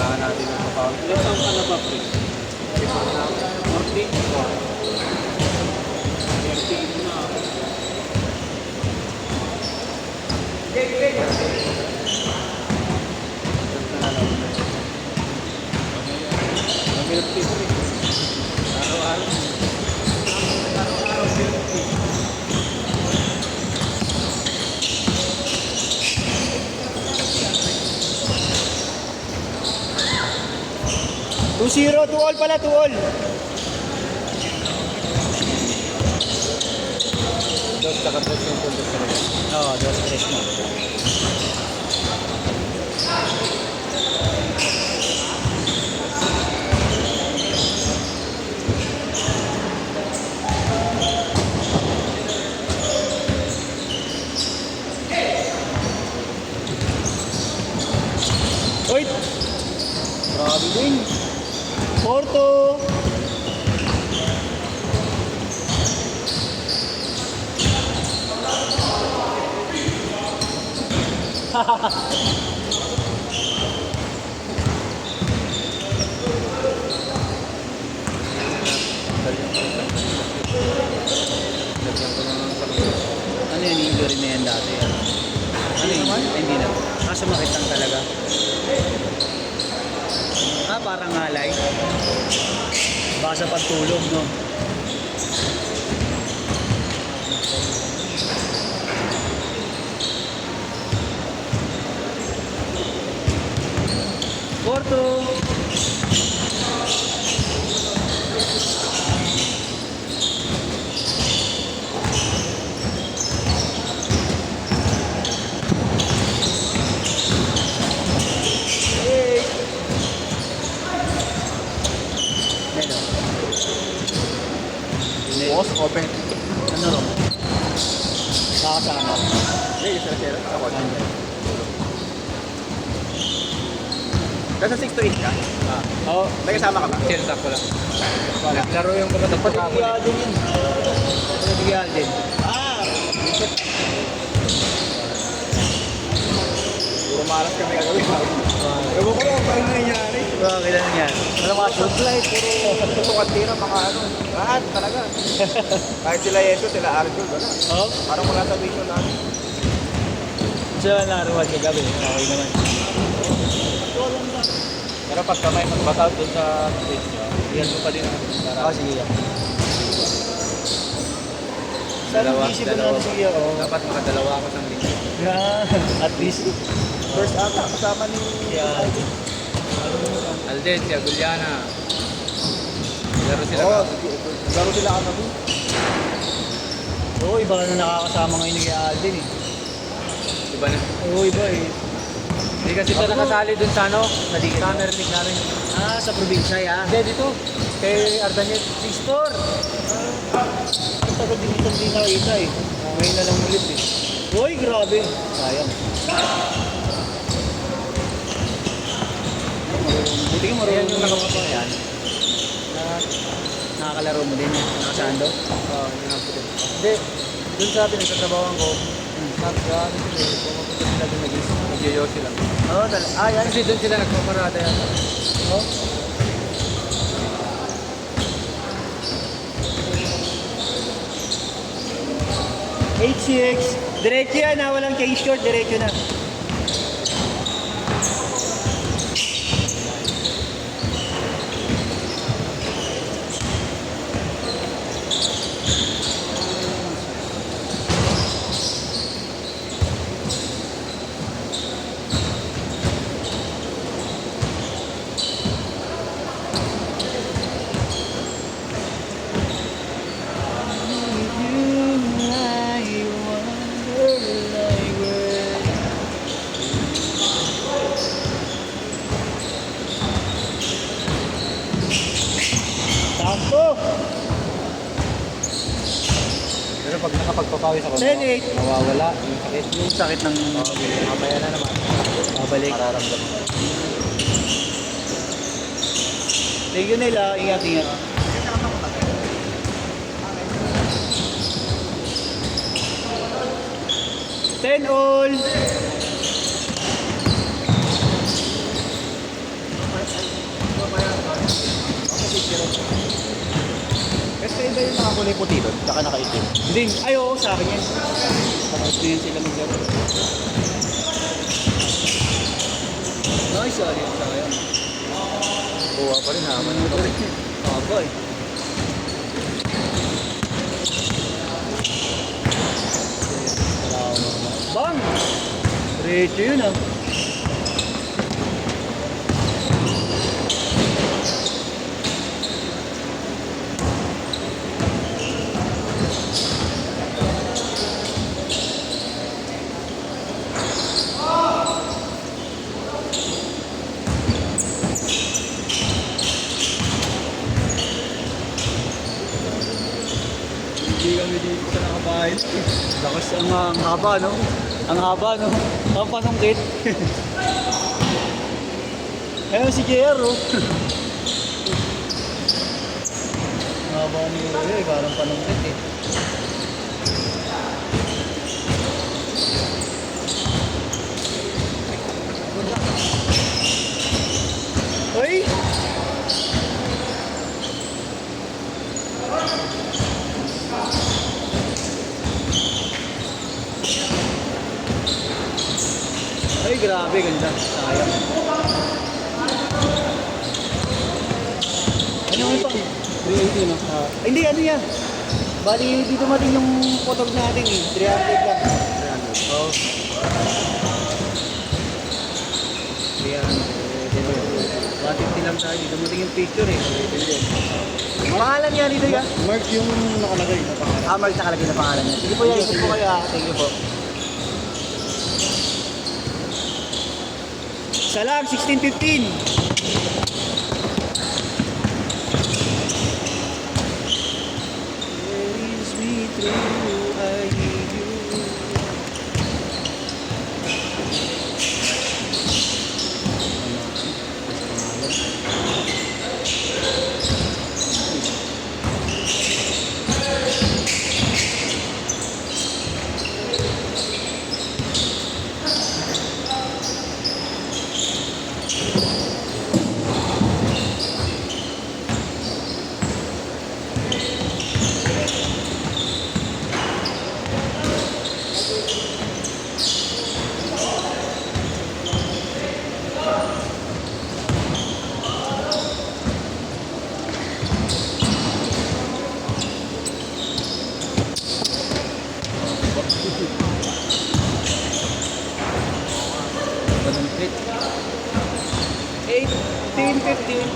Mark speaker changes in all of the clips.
Speaker 1: Kailangan natin ng kapawin. Ilan taong ka na ba, pre? 40? 38 na. Milk tea po eh. Araw-araw. Araw-araw milk tea.
Speaker 2: Two zero, 2-all pala, 2-all.
Speaker 1: Dos, saka tres yung puntos ka rin.
Speaker 2: Oo, 2-3 mo. Uy! Grabe din. Porto! Ano yun, injury na yan dati? Ano yun? Hindi na. Sumakit lang talaga. Parang ngalay. Baka sa pagtulog, no? Porto!
Speaker 1: Boss, open.
Speaker 2: Ano ro? Nakakasama.
Speaker 1: Hindi, isa-sira. Ako. Nasa 6 to 8 ka?
Speaker 2: Oo.
Speaker 1: May kasama ka ba?
Speaker 3: Chill ko lang.
Speaker 1: Laro yung kapatid ko
Speaker 2: Pati din yun. Pati din.
Speaker 1: Puro malas kami kagawin. Ewan ko lang, parang nangyayari.
Speaker 2: Bakit ano yan? Wala mga shoot light.
Speaker 1: Puro tutukan tira, mga ano. Lahat talaga. Kahit sila Yeso, sila Arjun, wala.
Speaker 2: Oo?
Speaker 1: Parang wala sa vision namin.
Speaker 2: Sila naruwan kagabi. Okay naman.
Speaker 1: Pero pag kamay mag-batout dun sa stage nyo, iyan mo pa din ang
Speaker 2: Oo, sige yan.
Speaker 1: Dalawa,
Speaker 2: Isip ko
Speaker 1: dalawa.
Speaker 2: na sige ako.
Speaker 1: Dapat makadalawa ako sa linggo.
Speaker 2: At least.
Speaker 1: First ata, kasama ni
Speaker 2: Yeah.
Speaker 3: Alden, si Aguliana. Laro sila
Speaker 1: Oo,
Speaker 3: ka.
Speaker 1: laro sila kagabi.
Speaker 2: Oo, iba na nakakasama ngayon ni Alden eh.
Speaker 3: Diba na?
Speaker 2: Oo, iba eh.
Speaker 3: Hindi kasi siya nakasali dun sa ano, Summer League namin.
Speaker 2: Sa probinsya ya.
Speaker 3: Hindi, dito. Kay Ardanet.
Speaker 2: 6-4. Ang tagal din itong di nakita eh. Ngayon na lang ulit eh. Uy, grabe. Sayang. Buti ka marunong
Speaker 3: Yan yung nakapapa.
Speaker 2: yan. Nakakalaro mo din. Nakasando.
Speaker 3: Oo, yun ang puti. Hindi, dun sa pinagtatrabawan ko, sabi ka, ano sila, pumapunta sila dun nag-yoyo sila.
Speaker 2: Oo, yan.
Speaker 3: Kasi dun sila nagpaparada yan.
Speaker 2: Oh. H6. Diretso yan ha. Walang change short. Diretso na. Tampo!
Speaker 1: Pero pag nakapagpapawis ako,
Speaker 2: 10-8.
Speaker 1: nawawala yung sakit.
Speaker 2: Yung sakit ng
Speaker 1: Mamaya na naman.
Speaker 2: babalik.
Speaker 1: Mararamdaman ko.
Speaker 2: Thank you nila. Ingat, ingat. Ten all. kulay puti doon, tsaka nakaitim. Hindi, ay oo, sa akin yan. Tapos na yan sila maglaro.
Speaker 3: Nice, ali. Sayang. Kuha pa rin naman.
Speaker 2: Aba eh. Bang! Diretso yun ah.
Speaker 3: Hindi kami dito sa nakabahay.
Speaker 2: Lakas ang haba, no? Ang haba, no? Ang panungkit. Ayun si JR, oh. Ang haba ni Roy, parang panungkit, eh. Uy! Ay, grabe, ganda. Sayang. Ano yung pang?
Speaker 3: 380, no?
Speaker 2: Hindi, ano yan? Bali, dito matin yung photog natin eh. 300 lang.
Speaker 3: 300.
Speaker 2: Oo. 300. 150 lang tayo. Dito matin yung picture eh. Pangalan niya dito ya?
Speaker 3: Mark yung nakalagay na pangalan.
Speaker 2: Ah, Mark nakalagay na pangalan niya. Sige po, yan. Ikot po kayo ah. Thank you po. Isa lang, 1615. Carries me through, I need you.
Speaker 3: Panungkit.
Speaker 2: 1815.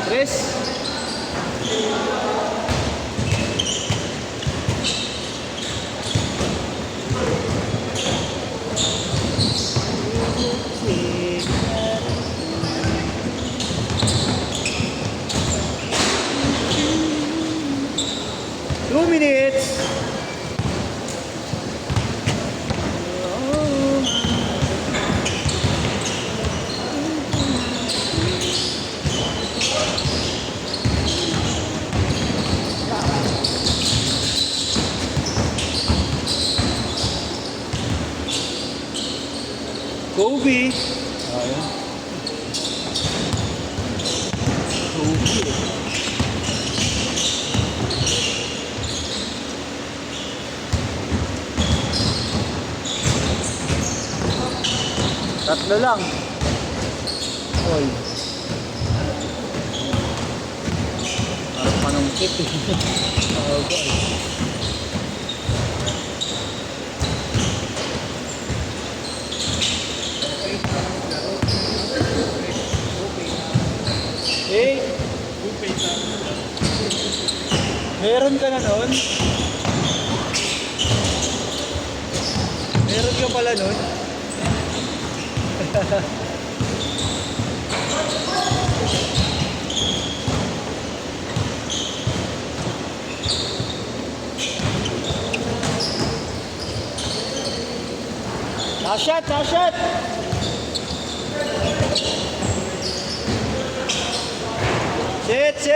Speaker 2: Tres. Two minutes. Kobe.
Speaker 3: Ayun.
Speaker 2: Tatlo lang. Oy. Parang panungkit eh. Eh, meron ka na nun? Meron ka pala nun? Shot, shot! Six. Shit, shit!